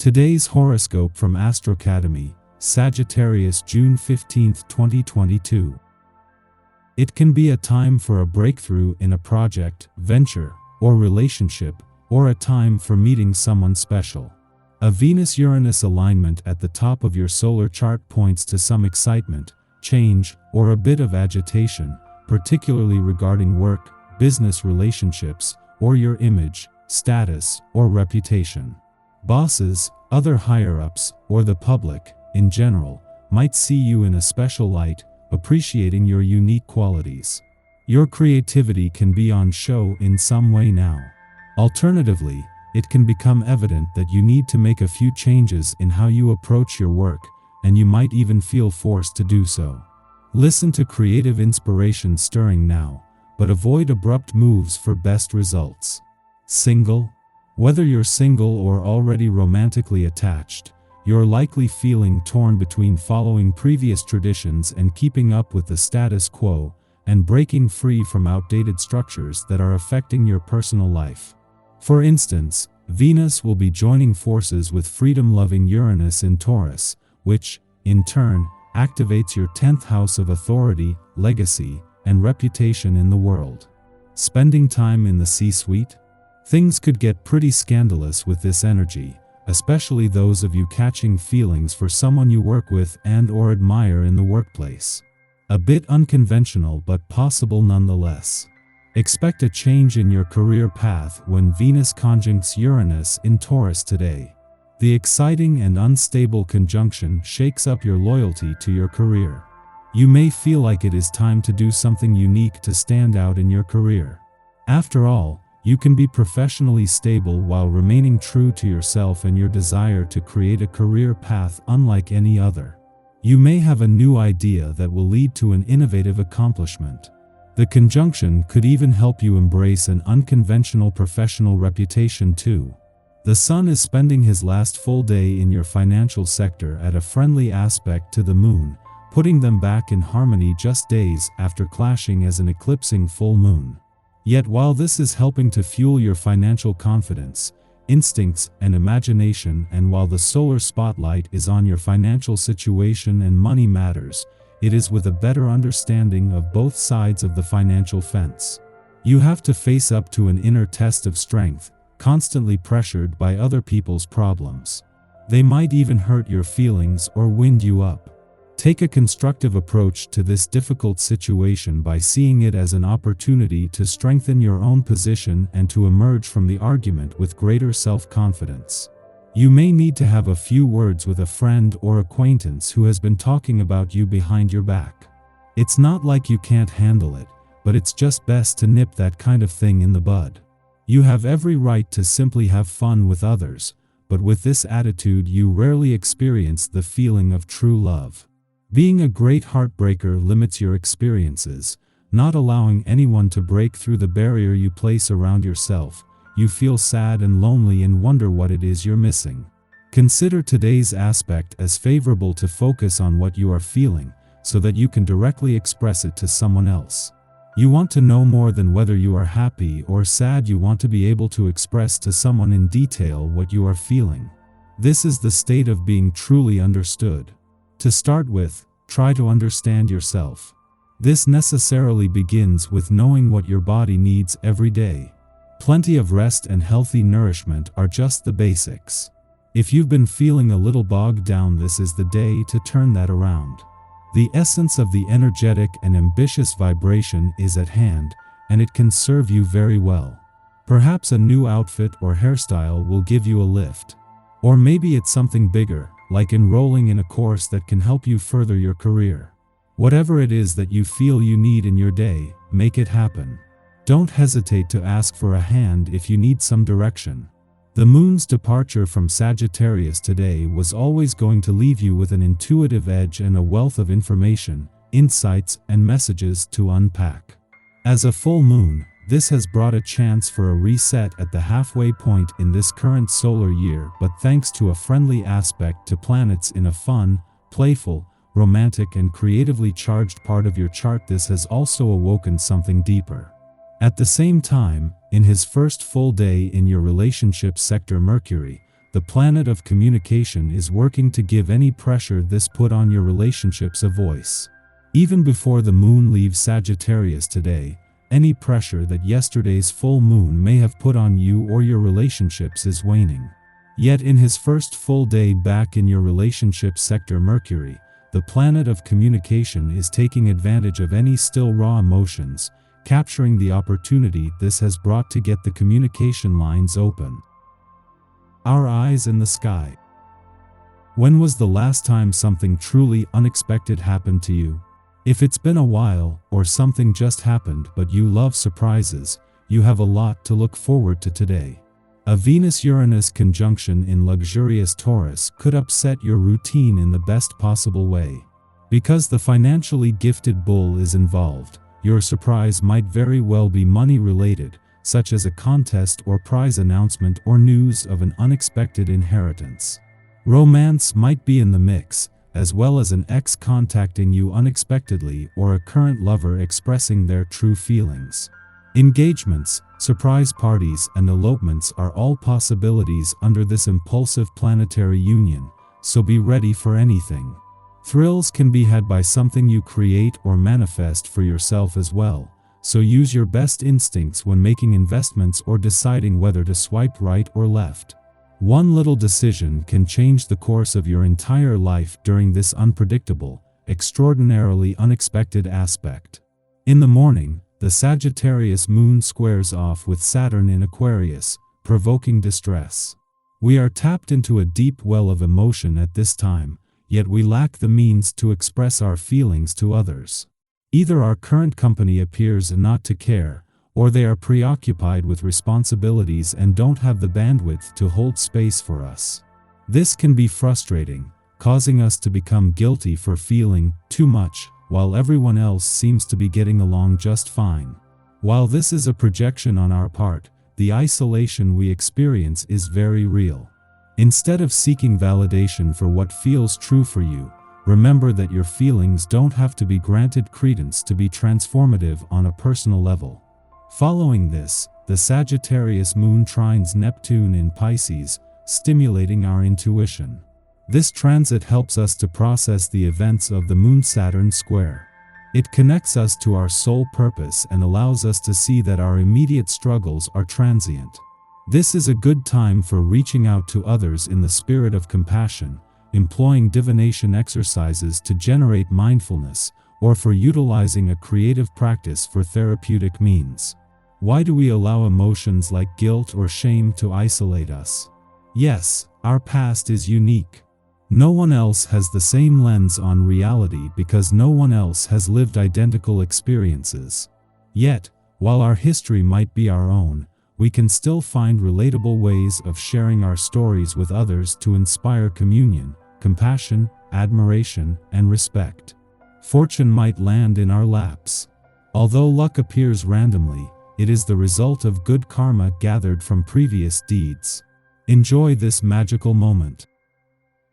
Today's horoscope from Astrocademy, Sagittarius June 15, 2022. It can be a time for a breakthrough in a project, venture, or relationship, or a time for meeting someone special. A Venus-Uranus alignment at the top of your solar chart points to some excitement, change, or a bit of agitation, particularly regarding work, business relationships, or your image, status, or reputation. Bosses, other higher-ups, or the public, in general, might see you in a special light, appreciating your unique qualities. Your creativity can be on show in some way now. Alternatively, it can become evident that you need to make a few changes in how you approach your work, and you might even feel forced to do so. Listen to creative inspiration stirring now, but avoid abrupt moves for best results. Single? Whether you're single or already romantically attached, you're likely feeling torn between following previous traditions and keeping up with the status quo, and breaking free from outdated structures that are affecting your personal life. For instance, Venus will be joining forces with freedom-loving Uranus in Taurus, which, in turn, activates your 10th house of authority, legacy, and reputation in the world. Spending time in the C-suite? Things could get pretty scandalous with this energy, especially those of you catching feelings for someone you work with and/or admire in the workplace. A bit unconventional but possible nonetheless. Expect a change in your career path when Venus conjuncts Uranus in Taurus today. The exciting and unstable conjunction shakes up your loyalty to your career. You may feel like it is time to do something unique to stand out in your career. After all, you can be professionally stable while remaining true to yourself and your desire to create a career path unlike any other. You may have a new idea that will lead to an innovative accomplishment. The conjunction could even help you embrace an unconventional professional reputation too. The Sun is spending his last full day in your financial sector at a friendly aspect to the Moon, putting them back in harmony just days after clashing as an eclipsing full moon. Yet while this is helping to fuel your financial confidence, instincts, and imagination, and while the solar spotlight is on your financial situation and money matters, it is with a better understanding of both sides of the financial fence. You have to face up to an inner test of strength, constantly pressured by other people's problems. They might even hurt your feelings or wind you up. Take a constructive approach to this difficult situation by seeing it as an opportunity to strengthen your own position and to emerge from the argument with greater self-confidence. You may need to have a few words with a friend or acquaintance who has been talking about you behind your back. It's not like you can't handle it, but it's just best to nip that kind of thing in the bud. You have every right to simply have fun with others, but with this attitude you rarely experience the feeling of true love. Being a great heartbreaker limits your experiences, not allowing anyone to break through the barrier you place around yourself. You feel sad and lonely and wonder what it is you're missing. Consider today's aspect as favorable to focus on what you are feeling, so that you can directly express it to someone else. You want to know more than whether you are happy or sad. You want to be able to express to someone in detail what you are feeling. This is the state of being truly understood. To start with, try to understand yourself. This necessarily begins with knowing what your body needs every day. Plenty of rest and healthy nourishment are just the basics. If you've been feeling a little bogged down, this is the day to turn that around. The essence of the energetic and ambitious vibration is at hand, and it can serve you very well. Perhaps a new outfit or hairstyle will give you a lift. Or maybe it's something bigger, like enrolling in a course that can help you further your career. Whatever it is that you feel you need in your day, make it happen. Don't hesitate to ask for a hand if you need some direction. The Moon's departure from Sagittarius today was always going to leave you with an intuitive edge and a wealth of information, insights, and messages to unpack. As a full moon, this has brought a chance for a reset at the halfway point in this current solar year, but thanks to a friendly aspect to planets in a fun, playful, romantic, and creatively charged part of your chart, this has also awoken something deeper. At the same time, in his first full day in your relationship sector, Mercury, the planet of communication is working to give any pressure this put on your relationships a voice. Even before the moon leaves Sagittarius today, any pressure that yesterday's full moon may have put on you or your relationships is waning. Yet in his first full day back in your relationship sector, Mercury, the planet of communication, is taking advantage of any still raw emotions, capturing the opportunity this has brought to get the communication lines open. Our eyes in the sky. When was the last time something truly unexpected happened to you? If it's been a while, or something just happened but you love surprises, you have a lot to look forward to today. A Venus-Uranus conjunction in luxurious Taurus could upset your routine in the best possible way. Because the financially gifted bull is involved, your surprise might very well be money-related, such as a contest or prize announcement or news of an unexpected inheritance. Romance might be in the mix, as well as an ex contacting you unexpectedly or a current lover expressing their true feelings. Engagements, surprise parties, and elopements are all possibilities under this impulsive planetary union, so be ready for anything. Thrills can be had by something you create or manifest for yourself as well, so use your best instincts when making investments or deciding whether to swipe right or left. One little decision can change the course of your entire life during this unpredictable, extraordinarily unexpected aspect. In the morning, the Sagittarius moon squares off with Saturn in Aquarius, provoking distress. We are tapped into a deep well of emotion at this time, yet we lack the means to express our feelings to others. Either our current company appears not to care, or they are preoccupied with responsibilities and don't have the bandwidth to hold space for us. This can be frustrating, causing us to become guilty for feeling too much, while everyone else seems to be getting along just fine. While this is a projection on our part, the isolation we experience is very real. Instead of seeking validation for what feels true for you, remember that your feelings don't have to be granted credence to be transformative on a personal level. Following this, the Sagittarius moon trines Neptune in Pisces, stimulating our intuition. This transit helps us to process the events of the Moon-Saturn square. It connects us to our sole purpose and allows us to see that our immediate struggles are transient. This is a good time for reaching out to others in the spirit of compassion, employing divination exercises to generate mindfulness, or for utilizing a creative practice for therapeutic means. Why do we allow emotions like guilt or shame to isolate us? Yes, our past is unique. No one else has the same lens on reality because no one else has lived identical experiences. Yet, while our history might be our own, we can still find relatable ways of sharing our stories with others to inspire communion, compassion, admiration, and respect. Fortune might land in our laps. Although luck appears randomly, it is the result of good karma gathered from previous deeds. Enjoy this magical moment.